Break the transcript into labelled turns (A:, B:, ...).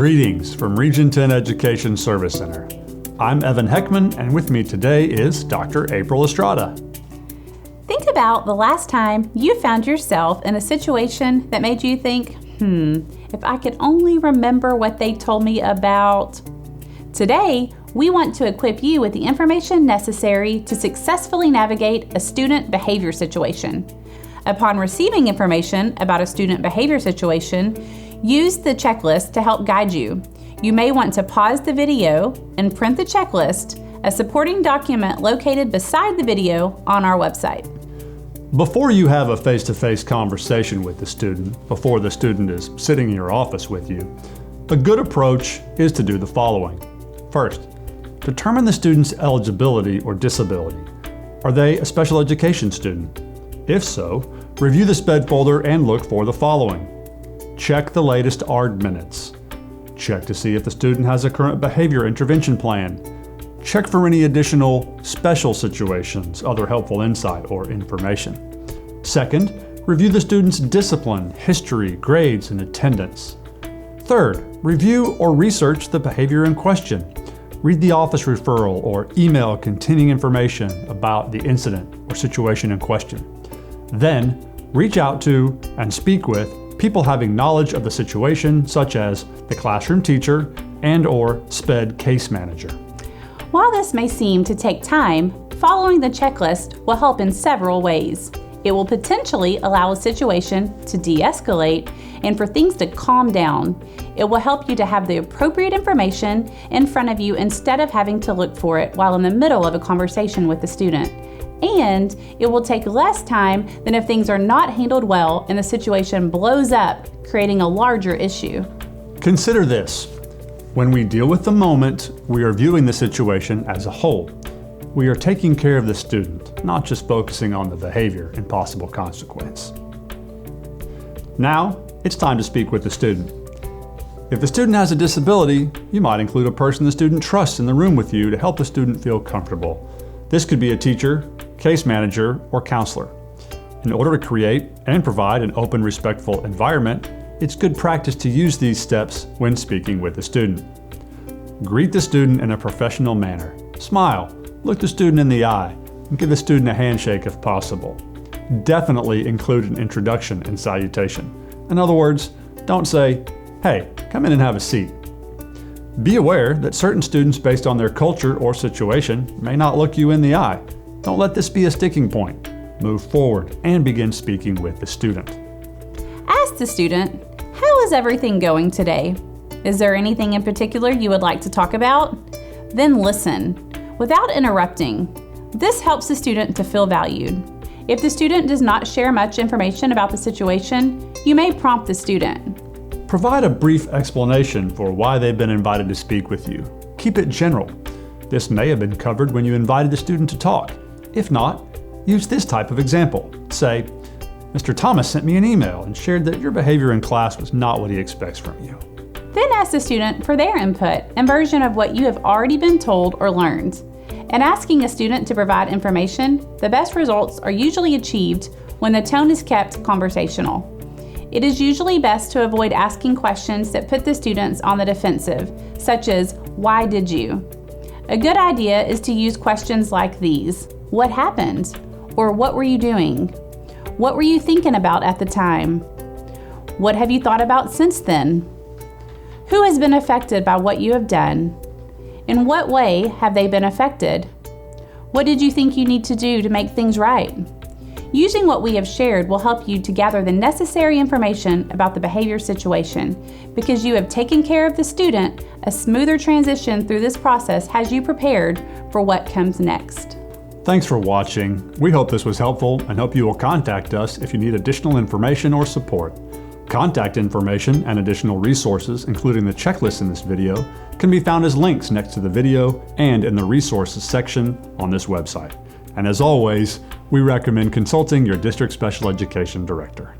A: Greetings from Region 10 Education Service Center. I'm Evan Heckman, and with me today is Dr. April Estrada.
B: Think about the last time you found yourself in a situation that made you think, if I could only remember what they told me about. Today, we want to equip you with the information necessary to successfully navigate a student behavior situation. Upon receiving information about a student behavior situation, use the checklist to help guide you. You may want to pause the video and print the checklist, a supporting document located beside the video on our website.
A: Before you have a face-to-face conversation with the student, before the student is sitting in your office with you, a good approach is to do the following. First, determine the student's eligibility or disability. Are they a special education student? If so, review the SPED folder and look for the following. Check the latest ARD minutes. Check to see if the student has a current behavior intervention plan. Check for any additional special situations, other helpful insight or information. Second, review the student's discipline, history, grades, and attendance. Third, review or research the behavior in question. Read the office referral or email containing information about the incident or situation in question. Then, reach out to and speak with people having knowledge of the situation, such as the classroom teacher and/or SPED case manager.
B: While this may seem to take time, following the checklist will help in several ways. It will potentially allow a situation to de-escalate and for things to calm down. It will help you to have the appropriate information in front of you instead of having to look for it while in the middle of a conversation with the student. And it will take less time than if things are not handled well and the situation blows up, creating a larger issue.
A: Consider this. When we deal with the moment, we are viewing the situation as a whole. We are taking care of the student, not just focusing on the behavior and possible consequence. Now, it's time to speak with the student. If the student has a disability, you might include a person the student trusts in the room with you to help the student feel comfortable. This could be a teacher, case manager, or counselor. In order to create and provide an open, respectful environment, it's good practice to use these steps when speaking with the student. Greet the student in a professional manner. Smile, look the student in the eye, and give the student a handshake if possible. Definitely include an introduction and salutation. In other words, don't say, "Hey, come in and have a seat." Be aware that certain students, based on their culture or situation, may not look you in the eye. Don't let this be a sticking point. Move forward and begin speaking with the student.
B: Ask the student, "How is everything going today? Is there anything in particular you would like to talk about?" Then listen, without interrupting. This helps the student to feel valued. If the student does not share much information about the situation, you may prompt the student.
A: Provide a brief explanation for why they've been invited to speak with you. Keep it general. This may have been covered when you invited the student to talk. If not, use this type of example. Say, "Mr. Thomas sent me an email and shared that your behavior in class was not what he expects from you."
B: Then ask the student for their input and version of what you have already been told or learned. In asking a student to provide information, the best results are usually achieved when the tone is kept conversational. It is usually best to avoid asking questions that put the students on the defensive, such as, "Why did you?" A good idea is to use questions like these. "What happened?" Or "What were you doing?" "What were you thinking about at the time?" "What have you thought about since then?" "Who has been affected by what you have done?" "In what way have they been affected?" "What did you think you need to do to make things right?" Using what we have shared will help you to gather the necessary information about the behavior situation. Because you have taken care of the student, a smoother transition through this process has you prepared for what comes next.
A: Thanks for watching. We hope this was helpful and hope you will contact us if you need additional information or support. Contact information and additional resources, including the checklist in this video, can be found as links next to the video and in the resources section on this website. And as always, we recommend consulting your district special education director.